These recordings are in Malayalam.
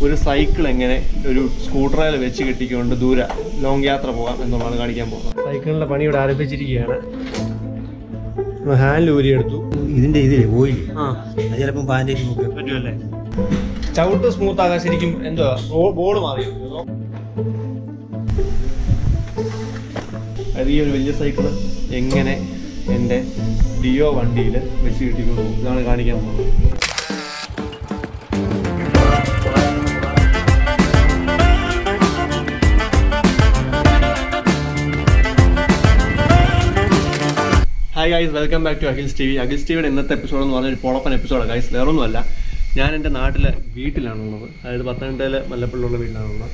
ഒരു സൈക്കിൾ എങ്ങനെ ഒരു സ്കൂട്ടറിൽ വെച്ച് കെട്ടിക്കൊണ്ട് ദൂരെ ലോങ് യാത്ര പോകാം എന്നുള്ളതാണ് കാണിക്കാൻ പോകുന്നത്. സൈക്കിളിൻ്റെ പണി ഇവിടെ ആരംഭിച്ചിരിക്കുകയാണ്. ഹാൻഡിൽ ഊരിയെടുത്തു. ഇതിൻ്റെ ഇതിലേ ഓയിൽ ചിലപ്പം പാൻറ്റേക്ക് നോക്കാം പറ്റുമല്ലേ? ചവിട്ട് സ്മൂത്ത് ആകാൻ ശരിക്കും എന്തുവാ ബോർഡ് മാറിയോ? അത് ഈ ഒരു വലിയ സൈക്കിള് എങ്ങനെ എൻ്റെ ഡിയോ വണ്ടിയിൽ വെച്ച് കിട്ടിക്കൊണ്ടു ഇതാണ് കാണിക്കാൻ പോകുന്നത്. Hi guys, welcome back to Akhil's T V. Akhil's ടിവിയുടെ ഇന്നത്തെ എപ്പിസോഡ് എന്ന് പറഞ്ഞൊരു പൊളപ്പൻ എപ്പിസോഡാണ് ഗൈസ്. വേറൊന്നുമല്ല, ഞാൻ എൻ്റെ നാട്ടിലെ വീട്ടിലാണുള്ളത്. അതായത് പത്തനംതിട്ടയിലെ മല്ലപ്പള്ളിയുള്ള വീട്ടിലാണുള്ളത്.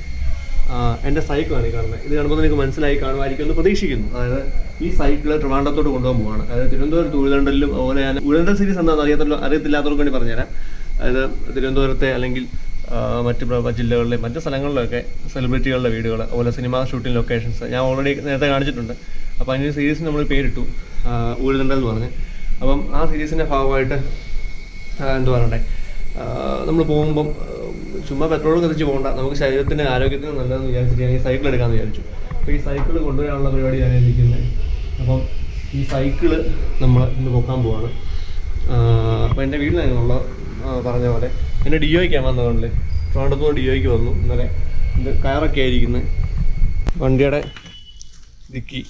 എൻ്റെ സൈക്കിളാണ് ഈ കാണുന്നത്. ഇത് കാണുമ്പോൾ നിങ്ങൾക്ക് മനസ്സിലായി കാണുമായിരിക്കും എന്ന് പ്രതീക്ഷിക്കുന്നു. അതായത് ഈ സൈക്കിൾ ട്രിവാൻഡ്രത്തോട്ട് കൊണ്ടുപോകാൻ പോവാണ്. അതായത് തിരുവനന്തപുരത്ത് ഉഴുതണ്ടലിലും അതുപോലെ ഞാൻ ഉഴുതണ്ടൽ സീരീസ് എന്താണെന്ന് അറിയത്തില്ലാത്തവർക്ക് വേണ്ടി പറഞ്ഞുതരാം. അതായത് തിരുവനന്തപുരത്തെ അല്ലെങ്കിൽ മറ്റ് ജില്ലകളിലെ മറ്റ് സ്ഥലങ്ങളിലൊക്കെ സെലിബ്രിറ്റികളുടെ വീടുകൾ, അതുപോലെ സിനിമ ഷൂട്ടിംഗ് ലൊക്കേഷൻസ് ഞാൻ ഓൾറെഡി നേരത്തെ കാണിച്ചിട്ടുണ്ട്. അപ്പോൾ അതിന് സീരീസിന് നമ്മൾ പേരിട്ടു ഉഴുതണ്ടൽ എന്ന് പറഞ്ഞ്. അപ്പം ആ സീരീസിൻ്റെ ഭാഗമായിട്ട് എന്താ പറയണ്ടേ, നമ്മൾ പോകുമ്പം ചുമ്മാ പെട്രോൾ കത്തിച്ച് പോകണ്ട, നമുക്ക് ശരീരത്തിൻ്റെ ആരോഗ്യത്തിന് നല്ലതെന്ന് വിചാരിച്ചിട്ട് ഞാൻ ഈ സൈക്കിൾ എടുക്കാമെന്ന് വിചാരിച്ചു. അപ്പോൾ ഈ സൈക്കിൾ കൊണ്ടുവരാനുള്ള പരിപാടി ഞാൻ ഇരിക്കുന്നത്. അപ്പം ഈ സൈക്കിള് നമ്മൾ ഇന്ന് പൊക്കാൻ പോവാണ്. അപ്പോൾ എൻ്റെ വീട്ടിലായിരുന്നുള്ള പറഞ്ഞ പോലെ എൻ്റെ ഡിയോയ്ക്കാണ് വന്നതുകൊണ്ട് ട്രിവാൻഡ്രത്ത് ഡിയോയ്ക്ക് വന്നു. ഇന്നലെ ഇത് കയറൊക്കെ ആയിരിക്കുന്നത് വണ്ടിയുടെ ഡിക്കി.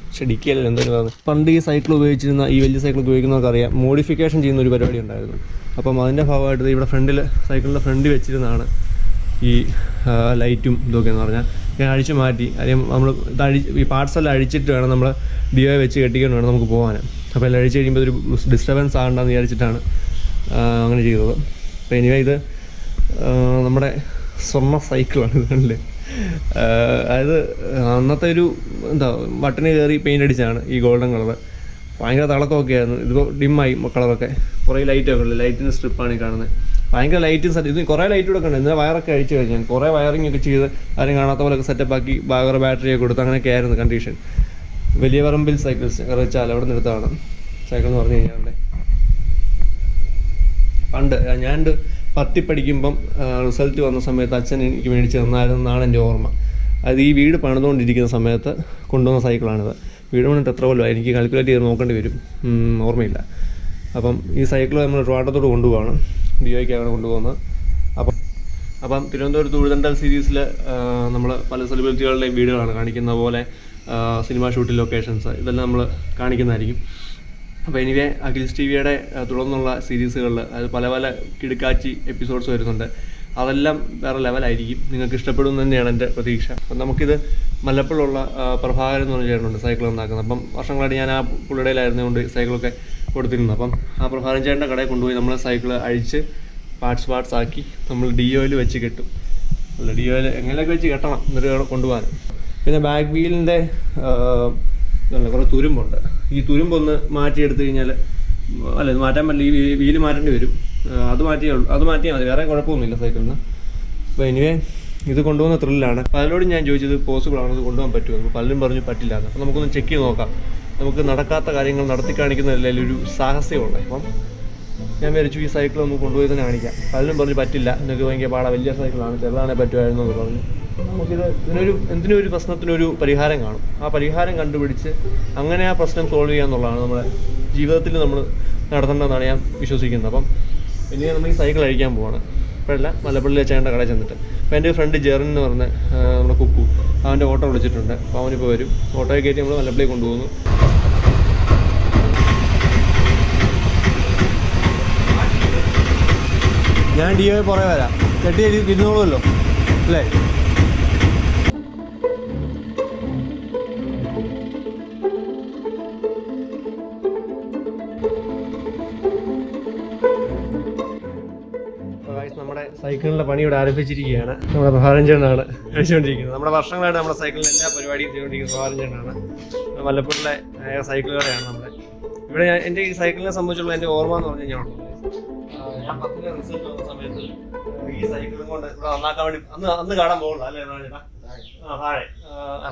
പക്ഷേ ഡിക്കിയല്ല എന്തായാലും പറഞ്ഞു. പണ്ട് ഈ സൈക്കിൾ ഉപയോഗിച്ചിരുന്ന ഈ വലിയ സൈക്കിൾ ഉപയോഗിക്കുന്നവർക്ക് അറിയാം, മോഡിഫിക്കേഷൻ ചെയ്യുന്ന ഒരു പരിപാടി ഉണ്ടായിരുന്നു. അപ്പം അതിൻ്റെ ഭാഗമായിട്ട് ഇവിടെ ഫ്രണ്ടിൽ സൈക്കിളിൻ്റെ ഫ്രണ്ടിൽ വെച്ചിരുന്നതാണ് ഈ ലൈറ്റും ഇതൊക്കെ എന്ന് പറഞ്ഞാൽ ഞാൻ അഴിച്ചു മാറ്റി. കാര്യം നമ്മൾ ഈ പാർട്സ് എല്ലാം അഴിച്ചിട്ട് വേണം നമ്മൾ ഡിയോയെ വെച്ച് കെട്ടിക്കൊണ്ട് വേണം നമുക്ക് പോകാൻ. അപ്പോൾ എല്ലാം അഴിച്ച് കഴിയുമ്പോൾ ഒരു ഡിസ്റ്റർബൻസ് ആകണ്ടെന്ന് വിചാരിച്ചിട്ടാണ് അങ്ങനെ ചെയ്തത്. അപ്പോൾ എനിവേ ഇത് നമ്മുടെ സ്വർണ്ണ സൈക്കിളാണ് ഇതല്ലേ. അതായത് അന്നത്തെ ഒരു എന്താ ബട്ടന് കയറി പെയിൻ്റ് അടിച്ചാണ് ഈ ഗോൾഡൻ കളർ. ഭയങ്കര തിളക്കമൊക്കെ ആയിരുന്നു. ഇതിപ്പോൾ ഡിമ്മായി കളറൊക്കെ. കുറേ ലൈറ്റൊക്കെ ഉള്ളത്, ലൈറ്റിൻ്റെ സ്ട്രിപ്പാണ് ഈ കാണുന്നത്. ഭയങ്കര ലൈറ്റും ഇത് കുറേ ലൈറ്റും ഒക്കെ ഉണ്ട്. ഇന്നലെ വയറൊക്കെ അഴിച്ച് കഴിഞ്ഞാൽ കുറേ വയറിംഗ് ഒക്കെ ചെയ്ത് ആരും കാണാത്ത പോലെയൊക്കെ സെറ്റപ്പാക്കി വേറെ ബാറ്ററിയൊക്കെ കൊടുത്ത് അങ്ങനെയൊക്കെ ആയിരുന്നു കണ്ടീഷൻ. വലിയ പറമ്പിൽ സൈക്കിൾസ് കറിച്ചാൽ അവിടെ നിന്ന് എടുത്താണ് സൈക്കിൾ എന്ന് പറഞ്ഞു കഴിഞ്ഞാൽ. പണ്ട് ഞാൻ 10ൽ പഠിക്കുമ്പം റിസൾട്ട് വന്ന സമയത്ത് അച്ഛൻ എനിക്ക് മേടിച്ച് തന്നായിരുന്നെന്നാണ് എൻ്റെ ഓർമ്മ. അത് ഈ വീട് പണിതുകൊണ്ടിരിക്കുന്ന സമയത്ത് കൊണ്ടുവന്ന സൈക്കിളാണിത്. വീട് പണിട്ട് എത്ര കൊല്ലമായി എനിക്ക് കാൽക്കുലേറ്റ് ചെയ്ത് നോക്കേണ്ടി വരും, ഓർമ്മയില്ല. അപ്പം ഈ സൈക്കിൾ നമ്മൾ ട്രിവാൻഡ്രത്തോട് കൊണ്ടുപോവാണ്, ഡിയോയ്ക്കാണ് കൊണ്ടുപോകുന്നത്. അപ്പം തിരുവനന്തപുരത്ത് ഉഴുതണ്ടൽ സീരീസിൽ നമ്മൾ പല സെലിബ്രിറ്റികളുടെയും വീടുകളാണ് കാണിക്കുന്ന പോലെ സിനിമ ഷൂട്ടിംഗ് ലൊക്കേഷൻസ് ഇതെല്ലാം നമ്മൾ കാണിക്കുന്നതായിരിക്കും. അപ്പോൾ എനിവേ അഖിൽസ് ടി വിയുടെ തുടർന്നുള്ള സീരീസുകളിൽ അത് പല പല കിടുക്കാച്ചി എപ്പിസോഡ്സ് വരുന്നുണ്ട്. അതെല്ലാം വേറെ ലെവലായിരിക്കും, നിങ്ങൾക്ക് ഇഷ്ടപ്പെടും തന്നെയാണ് എൻ്റെ പ്രതീക്ഷ. അപ്പം നമുക്കിത് മല്ലപ്പള്ളിയുള്ള പ്രഭാകരൻ എന്ന് പറഞ്ഞ ചേട്ടനുണ്ട് സൈക്കിൾ ഉണ്ടാക്കുന്നത്. അപ്പം വർഷങ്ങളായിട്ട് ഞാൻ ആ പുള്ളിടയിലായിരുന്നുകൊണ്ട് സൈക്കിളൊക്കെ കൊടുത്തിരുന്നു. അപ്പം ആ പ്രഭാകരൻ ചേട്ടൻ്റെ കടയിൽ കൊണ്ടുപോയി നമ്മൾ സൈക്കിൾ അഴിച്ച് പാർട്സ് ആക്കി നമ്മൾ ഡിയോയിൽ വെച്ച് കെട്ടും. അല്ല, ഡിയോയിൽ എങ്ങനെയൊക്കെ വെച്ച് കെട്ടണം എന്നിട്ട് കൊണ്ടുപോകാൻ. പിന്നെ ബാക്ക് വീലിൻ്റെ കുറേ തുരുമ്പുണ്ട്. ഈ തുരുമ്പൊന്ന് മാറ്റിയെടുത്ത് കഴിഞ്ഞാൽ അല്ല, ഇത് മാറ്റാൻ പറ്റില്ല, ഈ വീല് മാറ്റേണ്ടി വരും. അത് മാറ്റിയാൽ മതി, വേറെ കുഴപ്പമൊന്നുമില്ല സൈക്കിളിന്. അപ്പോൾ എനിവേ ഇത് കൊണ്ടുപോകുന്ന ത്രില്ലാണ്. പലരോടും ഞാൻ ചോദിച്ചത് പോസിബിൾ ആണോ, ഇത് കൊണ്ടുപോകാൻ പറ്റുമോ? അപ്പോൾ പലരും പറഞ്ഞു പറ്റില്ല. അപ്പോൾ നമുക്കൊന്ന് ചെക്ക് ചെയ്ത് നോക്കാം. നമുക്ക് നടക്കാത്ത കാര്യങ്ങൾ നടത്തി കാണിക്കുന്നതിൽ ഒരു സാഹസ്യമുണ്ട്. അപ്പം ഞാൻ വിചാരിച്ചു ഈ സൈക്കിൾ ഒന്ന് കൊണ്ടുപോയി തന്നെ കാണിക്കാം. പലരും പറഞ്ഞു പറ്റില്ല, നിങ്ങൾക്ക് ഭയങ്കര പാടാ, വലിയ സൈക്കിളാണ്, ചെറുതാണെ പറ്റുമായിരുന്നു എന്ന് പറഞ്ഞു. നമുക്കിത് എന്തിനൊരു പ്രശ്നത്തിനൊരു പരിഹാരം കാണും. ആ പരിഹാരം കണ്ടുപിടിച്ച് അങ്ങനെ ആ പ്രശ്നം സോൾവ് ചെയ്യുക എന്നുള്ളതാണ് നമ്മുടെ ജീവിതത്തിൽ നമ്മൾ നടത്തേണ്ടതെന്നാണ് ഞാൻ വിശ്വസിക്കുന്നത്. അപ്പം ഇനി നമ്മൾ ഈ സൈക്കിൾ അഴിക്കാൻ പോവാണ്. ഇപ്പോഴല്ല, മലപ്പള്ളി ചേട്ടൻ്റെ കടയിൽ ചെന്നിട്ട്. അപ്പോൾ എൻ്റെ ഫ്രണ്ട് ജെറിൻ എന്ന് പറഞ്ഞ നമ്മുടെ കുക്കു, അവൻ്റെ ഓട്ടോ വിളിച്ചിട്ടുണ്ട്. അപ്പോൾ അവനിപ്പോൾ വരും. ഓട്ടോയെ കയറ്റി നമ്മൾ മലപ്പള്ളി കൊണ്ടുപോകുന്നു. ഞാൻ ഡിയോയെ പുറകെ വരാം, കെട്ടി ഇരുന്നോളുമല്ലോ അല്ലേ? നമ്മുടെ സൈക്കിളിൻ്റെ പണി ഇവിടെ ആരംഭിച്ചിരിക്കുകയാണ്. നമ്മുടെ പ്രഭാരഞ്ജനാണ് കഴിച്ചുകൊണ്ടിരിക്കുന്നത്. നമ്മുടെ വർഷങ്ങളായിട്ട് നമ്മുടെ സൈക്കിളിൽ എല്ലാ പരിപാടിയും ചെയ്തുകൊണ്ടിരിക്കുന്നത് പ്രഭാരഞ്ജനാണ്. മലപ്പുറത്തിലെ സൈക്കിൾ കടയാണ് നമ്മുടെ ഇവിടെ. എൻ്റെ ഈ സൈക്കിളിനെ സംബന്ധിച്ചുള്ള എൻ്റെ ഓർമ്മ എന്ന് പറഞ്ഞു കഴിഞ്ഞാൽ, ഞാൻ 10ലെ റിസൾട്ട് വന്ന സമയത്ത് ഈ സൈക്കിളും കൊണ്ട് ഇവിടെ നന്നാക്കാൻ വേണ്ടി അന്ന് കാണാൻ പോകുള്ളൂ അല്ലേ ചേട്ടാ? താഴെ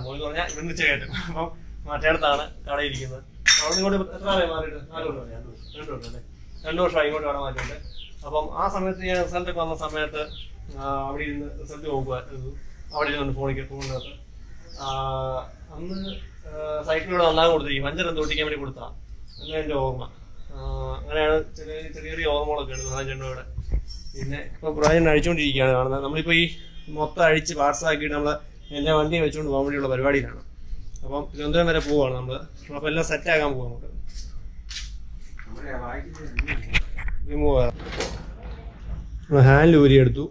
പോയി പറഞ്ഞാൽ ഇവിടുന്ന് കയറ്റും. അപ്പം മറ്റേടത്താണ് കടയിരിക്കുന്നത്. അവിടെ ഇങ്ങോട്ട് എത്ര ആളെ മാറിയിട്ട്? 4 വർഷം അല്ലേ? 2 വർഷമായി ഇങ്ങോട്ട് കട മാറ്റിയിട്ട്. അപ്പം ആ സമയത്ത് ഞാൻ റിസൾട്ടൊക്കെ വന്ന സമയത്ത് അവിടെ ഇരുന്ന് റിസൾട്ട് നോക്കുമായിരുന്നു. അവിടെ ഇരുന്നുണ്ട് ഫോണിനകത്ത്. അന്ന് സൈക്കിളിലൂടെ നന്നായി കൊടുത്തിരിക്കും. 5 റൺ തോട്ടിക്കാൻ വേണ്ടി കൊടുത്തതാണ്. അങ്ങനെ എൻ്റെ ഓർമ്മ. അങ്ങനെയാണ് ചെറിയ ഓർമ്മകളൊക്കെ ഉണ്ട് പ്രധാനചേട്ടനോടെ. പിന്നെ ഇപ്പോൾ പ്രധാനചേട്ടൻ അഴിച്ചുകൊണ്ടിരിക്കുകയാണ് കാണുന്നത്. നമ്മളിപ്പോൾ ഈ മൊത്തം അഴിച്ച് പാർട്സാക്കിയിട്ട് നമ്മൾ എൻ്റെ വണ്ടിയെ വെച്ചുകൊണ്ട് പോകാൻ വേണ്ടിയുള്ള പരിപാടിയിലാണ്. അപ്പം തിരുവനന്തപുരം വരെ പോവുകയാണ് നമ്മൾ. അപ്പോൾ എല്ലാം സെറ്റാക്കാൻ പോകാം നമുക്ക്. റിമൂവ് ഹാൻഡിൽ ഊരിയെടുത്തു.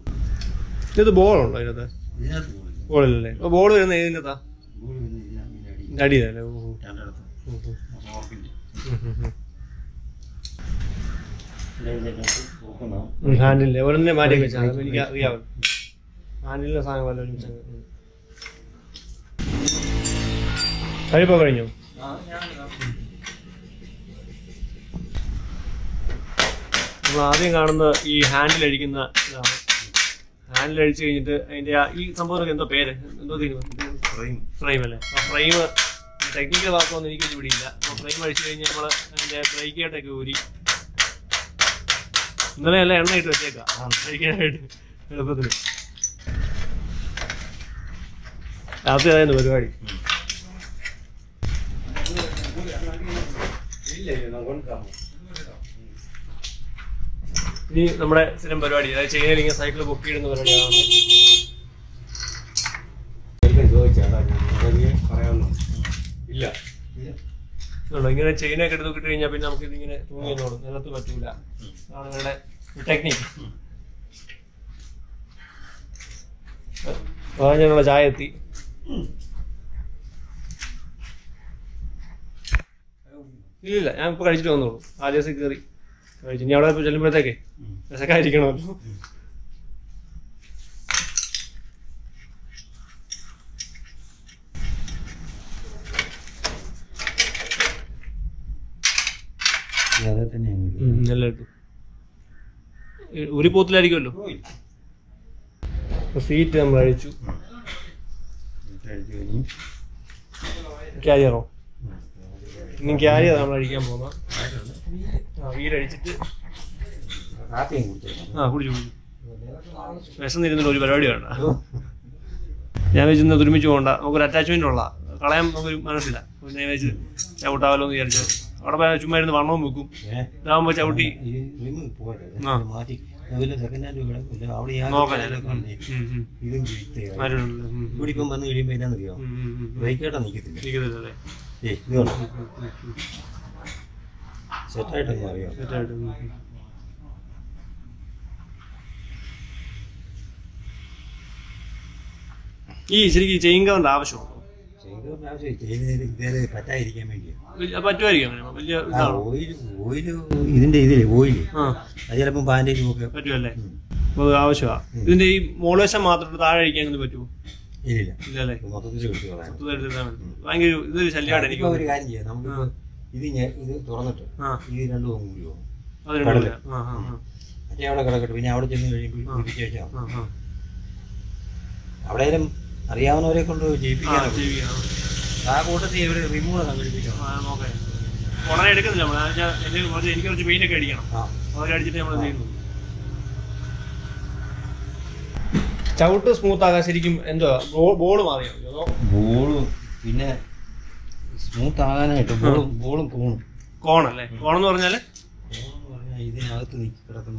ഇത് ബോളുണ്ടോ അതിനകത്ത്? ബോളില്ലല്ലേ? അപ്പോൾ ബോൾ വരുന്ന ഏതിനകത്താ? അടിയല്ലേ? ഹാൻഡിലിന്റെ ഒരെണ്ണം മാറ്റി വെച്ചാൽ എനിക്ക് അറിയാമല്ലോ. ഹാൻഡിലിന്റെ സാധനം വല്ല ഒരുമിച്ച് കഴിപ്പോ കഴിഞ്ഞോ? നമ്മൾ ആദ്യം കാണുന്ന ഈ ഹാൻഡിൽ അഴിക്കുന്ന ഇതാണ്. ഹാൻഡിൽ അഴിച്ചു കഴിഞ്ഞിട്ട് അതിന്റെ ഈ സംഭവമൊക്കെ എന്തോ പേര് എന്തോ ഫ്രെയിം അല്ലേ? ആ ഫ്രെയിം ടെക്നിക്കൽ വാക്കൊന്നും എനിക്ക് പിടിയില്ല. അപ്പോൾ ഫ്രെയിം അഴിച്ചു കഴിഞ്ഞാൽ നമ്മൾ അതിന്റെ ബ്രേക്കേറ്റൊക്കെ ഊരി ഇന്നലെ എല്ലാം എണ്ണ ഇട്ട് വെച്ചേക്കാം കഴിക്കാനായിട്ട് എളുപ്പത്തിന്. രാത്രി അതായിരുന്നു പരിപാടി. ഇനി നമ്മുടെ സ്ഥിരം പരിപാടി, അതായത് ചെയിനിൽ ഇങ്ങനെ സൈക്കിൾ പൊക്കിയിടുന്ന പരിപാടിയാണ്. ഇല്ല ഇങ്ങനെ ചെയിനൊക്കെ എടുത്ത് നോക്കിട്ട് കഴിഞ്ഞാൽ പിന്നെ നമുക്ക് ഇതിങ്ങനെ തൂങ്ങിയെന്നോളും, നിലത്ത് പറ്റൂല. അതാണ് നിങ്ങളുടെ ടെക്നിക്ക്. ഞങ്ങളുടെ ചായ എത്തി. ഇല്ല ഞാൻ ഇപ്പോൾ കഴിച്ചിട്ട് വന്നോളൂ. ആ ദിവസം കയറി കഴിച്ചു. ഇനി അവിടെ ചെല്ലുമ്പോഴത്തേക്കേ രസക്കായിരിക്കണമല്ലോ. നല്ല കിട്ടും. ഒരു പോത്തിലായിരിക്കുമല്ലോ. സീറ്റ് നമ്മൾ അഴിച്ചു. ക്യാരിയറോ? ഇനി ക്യാരിയർ നമ്മൾ അഴിക്കാൻ പോകുന്ന. വീടഴിച്ചിട്ട് കുടിച്ചു. വിശന്നിരുന്നിട്ട് ഒരു പരിപാടി വേണ്ട. ഞാൻ വെച്ചിരുന്ന ഒരുമിച്ച് പോകണ്ട, നമുക്കൊരു അറ്റാച്ച്മെന്റ് ഉള്ള കളയാൻ നമുക്കൊരു മനസ്സില്ല. പിന്നെ വെച്ച് ചവിട്ടാവല്ലോ എന്ന് വിചാരിച്ചത്. അവിടെ പോയാൽ ചുമ്മാ ഇരുന്ന് വണ്ണവും വെക്കും. ഇതാകുമ്പോ ചവിട്ടി ഈ ശരിക്കും ചെയിൻ കവറിന്റെ ആവശ്യമുണ്ടോ? പറ്റാതിരിക്കാൻ വേണ്ടിയാണ്. ഇതിന്റെ ഇതില് ഓയില് അത് ചിലപ്പോ പാൻറ് പറ്റുമല്ലേ? ആവശ്യമാണ്. ഇതിന്റെ ഈ മോളേശം മാത്രം താഴെ അഴിക്കാൻ പറ്റുമോ? ഇല്ലല്ലേ? ഭയങ്കര ഇതൊരു ശല്യമാണ്. എനിക്ക് ഒരു കാര്യം ചെയ്യാം, നമുക്ക് ഇത് തുറന്നിട്ട് ഇത് രണ്ടും കൂടി പോകും. മറ്റേ അവിടെ കിടക്കട്ടെ. പിന്നെ അവിടെ ചെന്ന് കഴിയുമ്പോൾ വെച്ചാൽ അവിടെയും അറിയാവുന്നവരെ കൊണ്ട് ചെയ്യിപ്പിക്കാൻ. ആ കൂട്ടത്തിൽ ഇവര് റിമൂവ് സംഘടിപ്പിക്കണം. ഉടനെ എടുക്കുന്നില്ല. എനിക്ക് കുറച്ച് പെയിന്റൊക്കെ അടിക്കണം. അവരടിച്ചിട്ട് നമ്മൾ ചെയ്യുന്നു. ചവിട്ട് സ്മൂത്ത് ആകാൻ ശരിക്കും എന്തുവാ ബോള് മാറിയോ? ബോള് പിന്നെ സ്മൂത്ത് ആകാനായിട്ട് ബോളും കോണല്ലേ? കോണെന്ന് പറഞ്ഞാല് ഇതിനകത്ത് കിടക്കുന്ന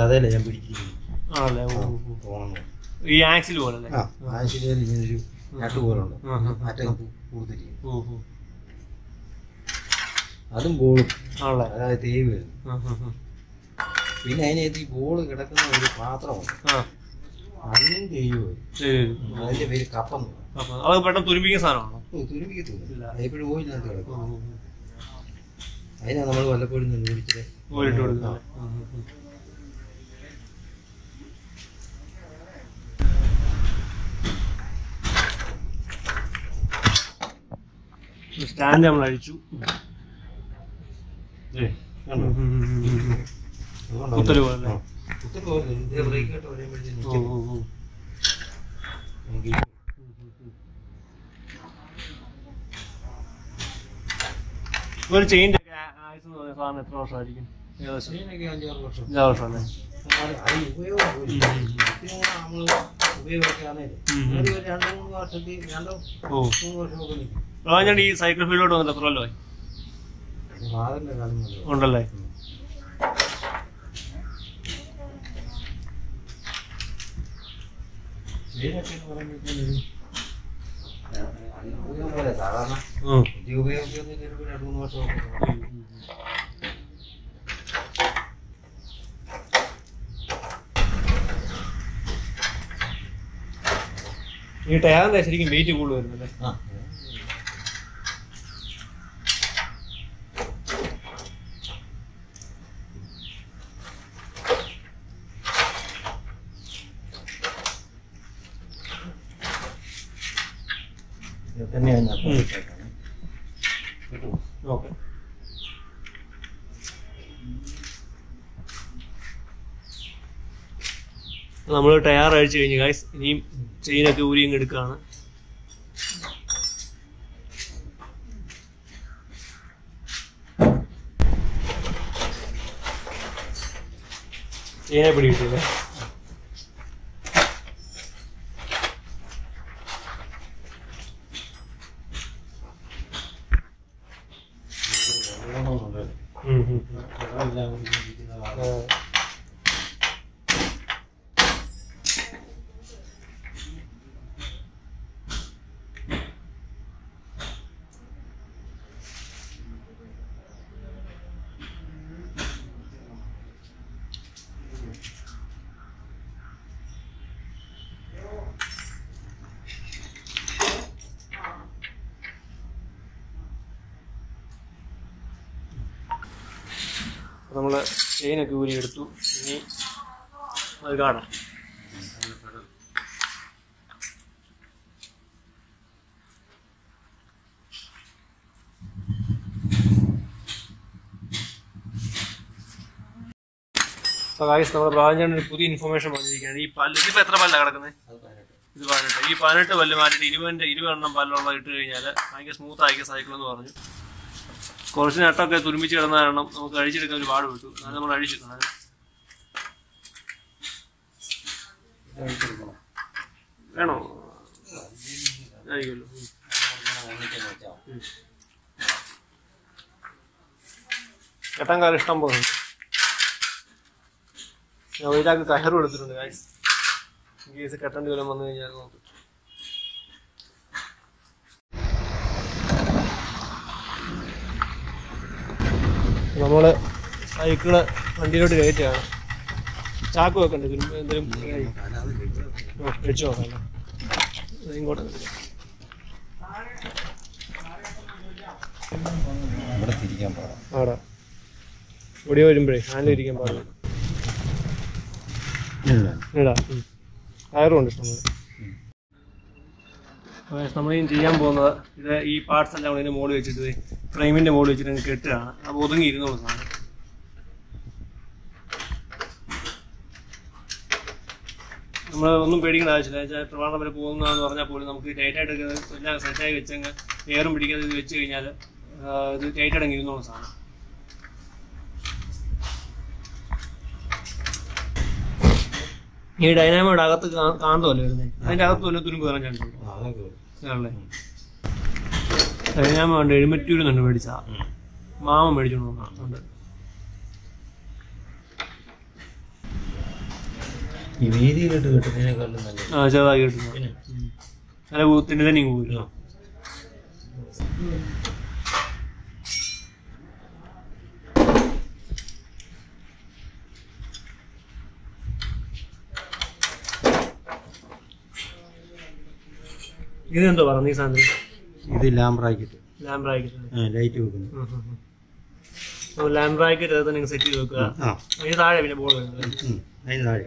അതല്ലേ ഞാൻ പിടിക്കുന്നു. ഈ ആക്സിൽ പോലല്ലേ? ആക്സിൽ ഇങ്ങനൊരു നട്ട് പോലുണ്ട്. അതും ബോളും അതായത് തേവ് വരുന്നു. പിന്നെ അതിനകത്ത് ഈ ബോള് കിടക്കുന്ന ഒരു പാത്രമുണ്ട്. അതിനും തേവ് വരും. അതിന്റെ പേര് കപ്പം. അത് പെട്ടെന്ന് തുരുമ്പിക്കുന്ന സാധനമാണോ? തുരുമ്പിക്കത്തില്ല. എപ്പോഴും ഓയിലിനകത്ത് കിടക്കും. അതിനാ നമ്മൾ വല്ലപ്പോഴും നിന്ന് പിടിച്ചത് ഓയിലിട്ട് കൊടുക്കുന്നത്. സ്റ്റാൻഡ് നമ്മൾ അഴിച്ചു. കുത്തല് പോലെ ഒരു ചെയിൻ്റെ ആയുസ് സാധനം എത്ര വർഷമായിരിക്കും? ഇതിനൊക്കെ 5-6 വർഷം. 5 വർഷം അല്ലേ? അത് ഉപയോഗം നമ്മൾ ഉപയോഗിക്കുകയാണെങ്കിൽ ഒരു 2-3 വർഷത്തിൽ 2-3 വർഷമൊക്കെ നിൽക്കും. ഞാൻ ഈ സൈക്കിൾ ഫീൽഡിലോട്ട് വന്നിട്ട് എത്ര കൊല്ലമായി ഫാദറിന്റെ കാലം ഉണ്ടല്ലേ? സാധാരണ ഉപയോഗിക്കുന്ന 2-3 വർഷമൊക്കെ. ഈ ടയറിന്റെ ശരിക്കും വെയിറ്റ് കൂടുതൽ വരുന്നല്ലേ? ഓക്കെ. നമ്മൾ ടയർ അഴിച്ചു കഴിഞ്ഞു ഗൈസ്. ഇനിയും ചെയിനൊക്കെ ഊരിയും എടുക്കുകയാണ്. ചെയിനെ പിടികിട്ടില്ലേ? നമ്മൾ ചെയിനൊക്കെ ഊരി എടുത്തു. ഇനി അത് കാണാം. അപ്പോൾ ഗൈസ് നമ്മുടെ ബ്രാഞ്ചാണ് ഒരു പുതിയ ഇൻഫർമേഷൻ വന്നിരിക്കുകയാണ്. ഈ പല്ല് ഇതിപ്പോൾ എത്ര പല്ലാണ് കിടക്കുന്നത്? ഇത് 18. ഈ 18 പല്ല് മാറ്റിയിട്ട് 20 എണ്ണം പല്ലുള്ള ഇട്ട് കഴിഞ്ഞാൽ ഭയങ്കര സ്മൂത്ത് ആയിരിക്കും സൈക്കിൾ എന്ന് പറഞ്ഞു. കുറച്ച് നട്ടൊക്കെ തുരുമ്പിച്ച് കിടന്ന കാരണം നമുക്ക് അഴിച്ചെടുക്കാൻ ഒരുപാട് വിട്ടു. അത് നമ്മൾ അഴിച്ചു. വേണോ? ആയിരിക്കുമല്ലോ. കെട്ടാൻ കാലം ഇഷ്ടം പോലെ. ഞാൻ ഒരാൾക്ക് കയറും എടുത്തിട്ടുണ്ട് ഗൈസ്. കേസ് കെട്ടേണ്ടി വല്ലതും വന്നു കഴിഞ്ഞാൽ നോക്കും. നമ്മൾ സൈക്കിള് വണ്ടിയിലോട്ട് കയറ്റുകയാണ്. ചാക്ക് വെക്കണ്ടേ? എന്തെങ്കിലും വെച്ച് നോക്കാം. ഇങ്ങോട്ട് അവിടെ ഒടിയോ വരുമ്പോഴേ ഹാൻഡിൽ ഇരിക്കാൻ പാടില്ല. ഇടാ ടയറുണ്ട് ഇഷ്ടംപോലെ. നമ്മൾ ചെയ്യാൻ പോകുന്നത് ഇത് ഈ പാർട്സ് എല്ലാം ഇതിൻ്റെ മോളിൽ വെച്ചിട്ട് ഫ്രെയിമിൻ്റെ മോളിൽ വെച്ചിട്ട് കെട്ടുകയാണ്. അപ്പോൾ ഒതുങ്ങി ഇരുന്നോളൂ സാധനം. നമ്മൾ ഒന്നും പേടിക്കേണ്ട ആവശ്യമില്ല. പ്രമാണം വരെ പോകുന്നതെന്ന് പറഞ്ഞാൽ പോലും നമുക്ക് ടൈറ്റായിട്ട് എല്ലാം സെറ്റായി വെച്ചങ്ങ് എയറും പിടിക്കാതെ ഇത് വെച്ച് കഴിഞ്ഞാൽ ഇത് ടൈറ്റായിട്ട് ഇരുന്നോളൂ സാധനം. ഈ ഡൈനാമോയുടെ അകത്ത് കാന്തമല്ലേ വരുന്നത്? അതിൻ്റെ അകത്ത് വല്ല തുരുമ്പ് കയറാൻ ചാൻസ് ഉണ്ടോ? ഡൈനാമോ ഉണ്ട്. എഴുമറ്റൂരിന്നുണ്ട് മേടിച്ചാ. മാമ മേടിച്ചോണ്ട് ചെറുതായി കിട്ടുന്നു. നല്ല കൂത്തിന് തന്നെ പോകില്ല. ഇതെന്തോ പറഞ്ഞു ഈ സാധനം? ഇത് lamp racket. Lamp racket light വെക്കുന്നു. ലാമ്പ് റാക്കറ്റ് അത് നിങ്ങൾ സെറ്റ് ചെയ്ത് വെക്കുക. അതിന് താഴെ പിന്നെ ബോൾ വരുന്നത്. അതിന് താഴെ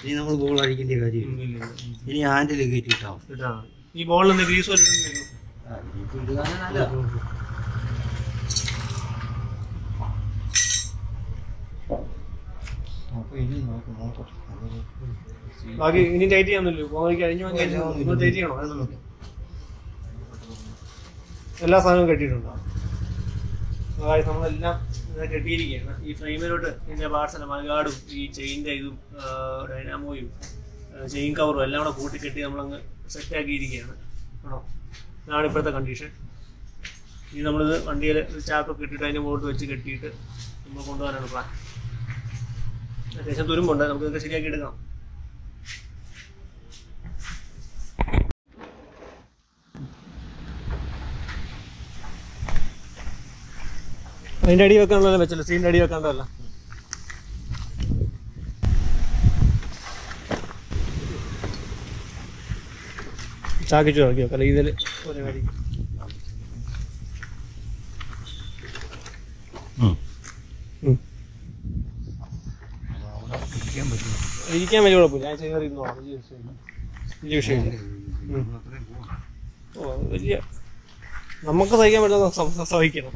ഇനി നമ്മൾ ബോൾ അടിക്കേണ്ട കാര്യമില്ല. ഇനി ഹാൻഡിൽ കയറ്റി ഇട്ടാൽ മതി. ഈ ബോളിൽ എന്തെങ്കിലും ഗ്രീസ് പോലെ ഇടുന്നു. ബാക്കി ഇനി ടൈറ്റ് ചെയ്യാന്നല്ലോ. കഴിഞ്ഞു ടൈറ്റ് ചെയ്യണോ? എല്ലാ സാധനവും കെട്ടിയിട്ടുണ്ടോ? നമ്മളെല്ലാം കെട്ടിയിരിക്കുകയാണ്. ഈ ഫ്രെയിമിലോട്ട് ഇതിൻ്റെ പാർട്സ് എല്ലാം മലകാടും ഈ ചെയിൻ്റെ ഇതും ഡൈനാമോയും ചെയിൻ കവറും എല്ലാം കൂടെ കൂട്ടിക്കെട്ടി നമ്മളങ്ങ് സെറ്റാക്കിയിരിക്കുകയാണ്. ആണോ, ഇതാണ് ഇപ്പോഴത്തെ കണ്ടീഷൻ. ഇനി നമ്മളിത് വണ്ടിയിൽ ചാക്കൊക്കെ ഇട്ടിട്ട് അതിൻ്റെ മുകളിൽ വെച്ച് കെട്ടിയിട്ട് നമ്മൾ കൊണ്ടുപോകാനാണ് പ്ലാൻ. അത്യാവശ്യം തുരുമ്പുണ്ട്, നമുക്ക് ഇതൊക്കെ ശരിയാക്കി എടുക്കാം. അതിൻ്റെ അടി വെക്കാനുള്ളതല്ല വെച്ചല്ലോ, സീൻ്റെ അടി വെക്കാണ്ടല്ല. ചാക്കിച്ചു നോക്കി വെക്കല്ല, ഇതിൽ ഒരു അടി ഇരിക്കാൻ വലിയ കുഴപ്പമില്ല. ഞാൻ ചെയ്ത് ഇരുന്നോളാം, വലിയ വിഷയമില്ല. ഓ വലിയ നമുക്ക് സഹിക്കാൻ പറ്റുന്ന സഹിക്കണം.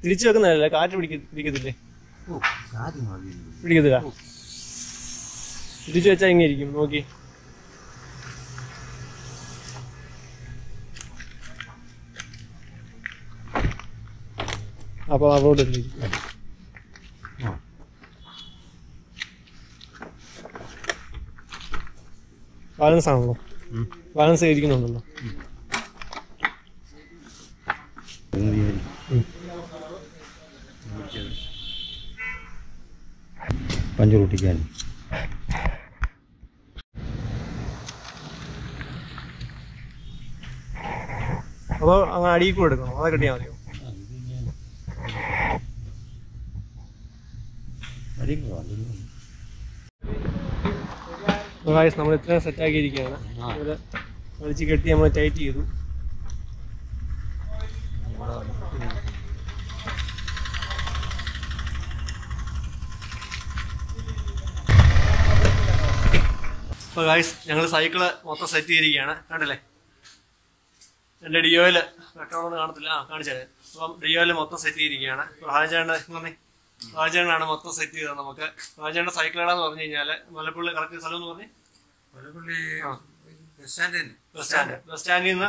തിരിച്ചു വെക്കുന്നതല്ല, കാറ്റ് പിടിക്കത്തില്ലേ? പിടിക്കത്തില്ല. തിരിച്ചു വെച്ചാൽ ഇങ്ങനെ ഇരിക്കും, നോക്കി. അപ്പോൾ റോഡ് ബാലൻസ് ആണല്ലോ, ബാലൻസ് ചെയ്തിരിക്കുന്നുണ്ടല്ലോ. പഞ്ചർ ഒട്ടിക്കാൻ അപ്പോൾ അങ്ങനെ അടിയിൽ കൂടെ എടുക്കണം, അതൊക്കെ കെട്ടിയാൽ മതിയോ? നമ്മൾ ഇത്രയും സെറ്റാക്കിയിരിക്കുകയാണ്. വലിച്ച് കെട്ടി നമ്മൾ ടൈറ്റ് ചെയ്തു. അപ്പോൾ ഗായ്സ് ഞങ്ങൾ സൈക്കിള് മൊത്തം സെറ്റ് ചെയ്തിരിക്കുകയാണ്, കണ്ടില്ലേ? എൻ്റെ ഡിയോയിൽ പെട്രോളൊന്നും കാണത്തില്ല, കാണിച്ചാൽ. അപ്പം ഡിയോയിൽ മൊത്തം സെറ്റ് ചെയ്തിരിക്കുകയാണ്. രാജേണ്ണാണ് മൊത്തം സെറ്റ് ചെയ്തത് നമുക്ക്. രാജേണ്ണ സൈക്കിൾ ഇടാന്ന് പറഞ്ഞു കഴിഞ്ഞാൽ മലപ്പുള്ളി കറക്റ്റ് സ്ഥലം എന്ന് പറഞ്ഞ് ബസ് സ്റ്റാൻഡിൽ നിന്ന്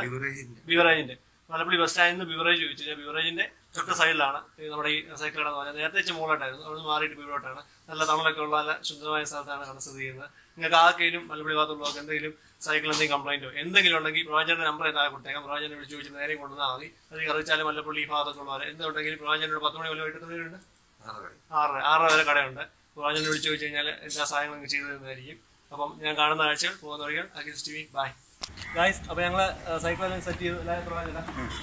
ബിവറേജിന്റെ മലപ്പുള്ളി ബസ് സ്റ്റാൻഡിൽ നിന്ന് ബിവറേജ് ചോദിച്ചു. ബിവറേജിന്റെ തൊട്ട് സൈഡിലാണ് നമ്മുടെ ഈ സൈക്കിൾ ഇടാന്ന് പറഞ്ഞാൽ. നേരത്തെ വെച്ച് മുകളിലോട്ടായിരുന്നു, അവിടെ നിന്ന് മാറിയിട്ട് ബിവറോട്ടാണ്. നല്ല തണലൊക്കെ ഉള്ള നല്ല ശുദ്ധമായ സ്ഥലത്താണ് കട സ്ഥിതി ചെയ്യുന്നത്. നിങ്ങൾക്ക് ആർക്കെങ്കിലും മലപ്പുള്ളി ഭാഗത്തുള്ളവർക്ക് എന്തെങ്കിലും സൈക്കിൾ എന്തെങ്കിലും കംപ്ലൈന്റോ എന്തെങ്കിലും ഉണ്ടെങ്കിൽ പ്രവാചകന്റെ നമ്പർ താഴെ കൊടുത്തേക്കാം. പ്രവാചകനെ വിളിച്ച് ചോദിച്ച് നേരെ കൊണ്ടുവന്നാൽ മതി. അത് അറിയിച്ചാലും മലപ്പുള്ളി ഈ ഭാഗത്തൊക്കെ ഉള്ളവരെ എന്തുണ്ടെങ്കിലും പ്രവാചകനോട് 10 മണി വരെ 8 മണിയുണ്ട്, 6 വരെ കടയുണ്ട്. പ്രവാചകനെ വിളിച്ച് ചോദിച്ചു കഴിഞ്ഞാൽ എല്ലാ സാധനങ്ങളും ചെയ്തു തരുന്നതായിരിക്കും. അപ്പം ഞാൻ കാണുന്ന ആഴ്ചകൾ പോകുന്ന വഴികൾ Akhil T V bye guys. അപ്പോൾ ഞങ്ങൾ സൈക്കിളെല്ലാം സെറ്റ് ചെയ്തു.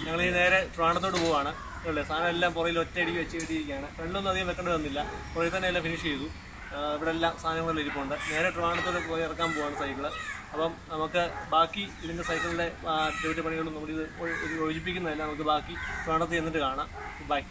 ഞങ്ങൾ ഈ നേരെ ട്രിവാൻഡ്രത്തോട്ട് പോവാണ്. അല്ലേ, സാധനം എല്ലാം പുറയിൽ ഒറ്റയടിക്ക് വെച്ച് കിട്ടിയിരിക്കുകയാണ്. ഫ്രണ്ടിലൊന്നും അധികം വെക്കേണ്ടി വന്നില്ല, പുറയിൽ തന്നെ എല്ലാം ഫിനിഷ് ചെയ്തു. ഇവിടെ എല്ലാം സാധനങ്ങളിൽ ഇരിപ്പുണ്ട്. നേരെ ട്രിവാൻഡ്രത്തോട്ട് പോയി ഇറക്കാൻ പോവാണ് സൈക്കിള്. അപ്പം നമുക്ക് ബാക്കി ഇതിൻ്റെ സൈക്കിളിൻ്റെ അറ്റകുറ്റപ്പണികളും നമ്മളിത് യോജിപ്പിക്കുന്നതെല്ലാം നമുക്ക് ബാക്കി ട്രിവാൻഡ്രത്ത് ചെന്നിട്ട് കാണാം. ബൈ.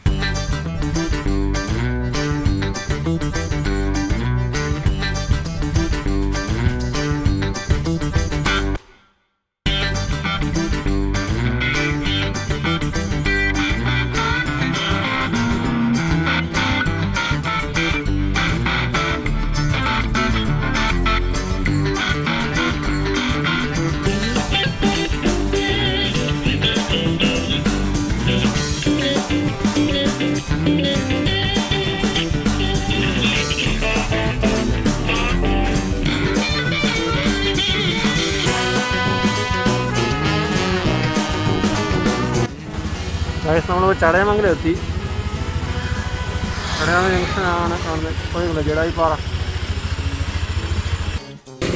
നമ്മൾ ചടയമംഗലം എത്തി. ചടയമംഗലം ജംഗ്ഷനാണ് കാണുന്നത്. പോയില്ല ജഡായിപ്പാറ.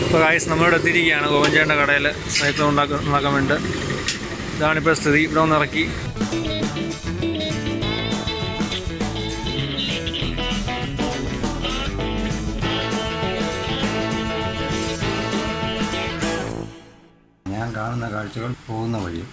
ഇപ്പോൾ ഗായ്സ് നമ്മളിവിടെ എത്തിയിരിക്കുകയാണ് ഗോവഞ്ചേട്ടൻ്റെ കടയിൽ സൈക്കിൾ ഉണ്ടാക്കാൻ വേണ്ടി. ഇതാണിപ്പോൾ സ്ഥിതി. ഇവിടെ ഒന്ന് ഇറക്കി. ഞാൻ കാണുന്ന കാഴ്ചകൾ പോകുന്ന വഴി